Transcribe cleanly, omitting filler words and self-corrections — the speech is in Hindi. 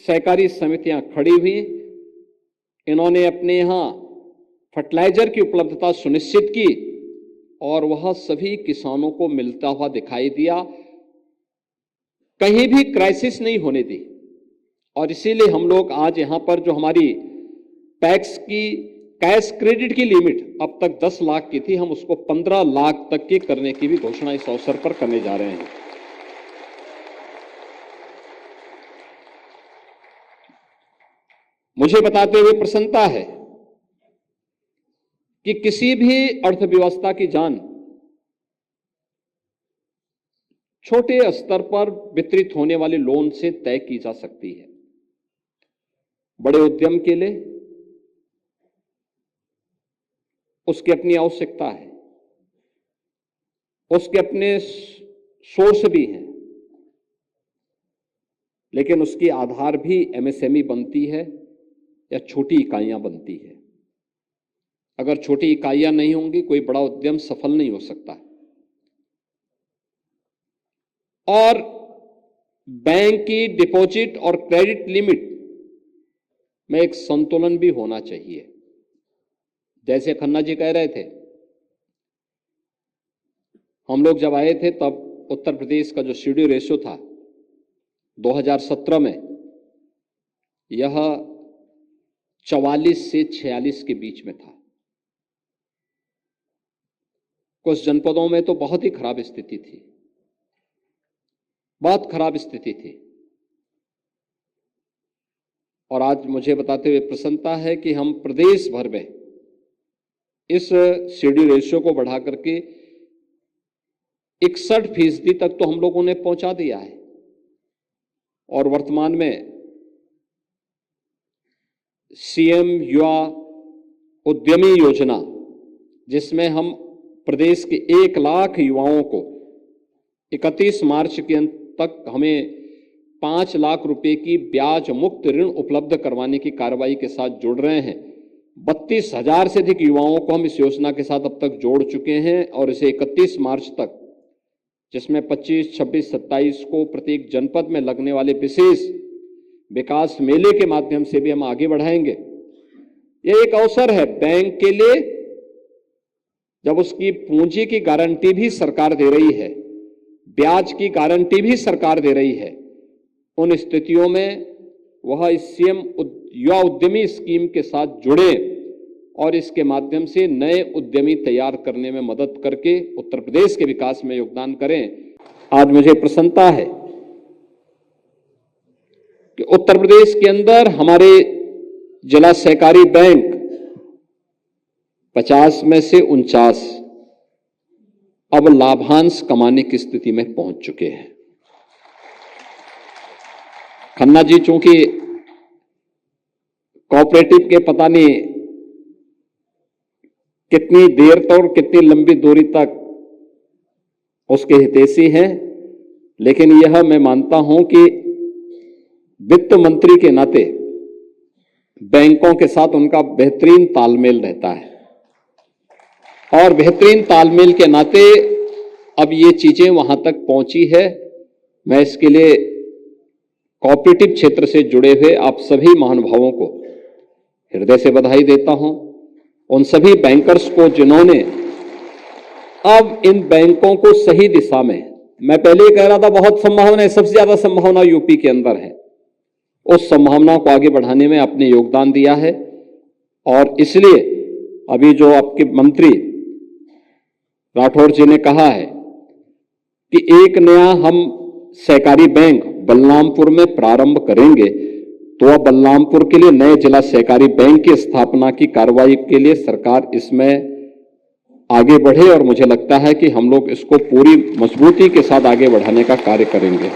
सहकारी समितियां खड़ी हुई। इन्होंने अपने यहां फर्टिलाइजर की उपलब्धता सुनिश्चित की और वह सभी किसानों को मिलता हुआ दिखाई दिया, कहीं भी क्राइसिस नहीं होने दी। और इसीलिए हम लोग आज यहां पर जो हमारी पैक्स की कैश क्रेडिट की लिमिट अब तक 10 लाख की थी, हम उसको 15 लाख तक की करने की भी घोषणा इस अवसर पर करने जा रहे हैं। मुझे बताते हुए प्रसन्नता है कि किसी भी अर्थव्यवस्था की जान छोटे स्तर पर वितरित होने वाले लोन से तय की जा सकती है। बड़े उद्यम के लिए उसकी अपनी आवश्यकता है, उसके अपने सोर्स भी हैं, लेकिन उसकी आधार भी एमएसएमई बनती है या छोटी इकाइयां बनती है। अगर छोटी इकाइयां नहीं होंगी, कोई बड़ा उद्यम सफल नहीं हो सकता। और बैंक की डिपॉजिट और क्रेडिट लिमिट में एक संतुलन भी होना चाहिए। जैसे खन्ना जी कह रहे थे, हम लोग जब आए थे तब उत्तर प्रदेश का जो सीडी रेशियो था 2017 में, यह 44 से 46 के बीच में था। कुछ जनपदों में तो बहुत ही खराब स्थिति थी, बहुत खराब स्थिति थी। और आज मुझे बताते हुए प्रसन्नता है कि हम प्रदेश भर में इस सीडी रेशियो को बढ़ा करके 61% तक तो हम लोगों ने पहुंचा दिया है। और वर्तमान में सीएम युवा उद्यमी योजना, जिसमें हम प्रदेश के 1 लाख युवाओं को 31 मार्च के अंत तक हमें 5 लाख रुपए की ब्याज मुक्त ऋण उपलब्ध करवाने की कार्रवाई के साथ जुड़ रहे हैं। 32,000 से अधिक युवाओं को हम इस योजना के साथ अब तक जोड़ चुके हैं और इसे 31 मार्च तक, जिसमें 25, 26, 27 को प्रत्येक जनपद में लगने वाले विशेष विकास मेले के माध्यम से भी हम आगे बढ़ाएंगे। यह एक अवसर है बैंक के लिए, जब उसकी पूंजी की गारंटी भी सरकार दे रही है, ब्याज की गारंटी भी सरकार दे रही है। उन स्थितियों में वह इस सीएम युवा उद्यमी स्कीम के साथ जुड़े और इसके माध्यम से नए उद्यमी तैयार करने में मदद करके उत्तर प्रदेश के विकास में योगदान करें। आज मुझे प्रसन्नता है कि उत्तर प्रदेश के अंदर हमारे जिला सहकारी बैंक 50 में से 49 अब लाभांश कमाने की स्थिति में पहुंच चुके हैं। खन्ना जी चूंकि कोऑपरेटिव के पता नहीं कितनी देर तक और कितनी लंबी दूरी तक उसके हितैषी हैं, लेकिन यह मैं मानता हूं कि वित्त मंत्री के नाते बैंकों के साथ उनका बेहतरीन तालमेल रहता है और बेहतरीन तालमेल के नाते अब ये चीजें वहां तक पहुंची है। मैं इसके लिए कोऑपरेटिव क्षेत्र से जुड़े हुए आप सभी महानुभावों को हृदय से बधाई देता हूं। उन सभी बैंकर्स को जिन्होंने अब इन बैंकों को सही दिशा में, मैं पहले ही कह रहा था बहुत संभावना है, सबसे ज्यादा संभावना यूपी के अंदर है, उस संभावना को आगे बढ़ाने में आपने योगदान दिया है। और इसलिए अभी जो आपके मंत्री राठौर जी ने कहा है कि एक नया हम सहकारी बैंक बलरामपुर में प्रारंभ करेंगे, तो अब बलरामपुर के लिए नए जिला सहकारी बैंक की स्थापना की कार्रवाई के लिए सरकार इसमें आगे बढ़े और मुझे लगता है कि हम लोग इसको पूरी मजबूती के साथ आगे बढ़ाने का कार्य करेंगे।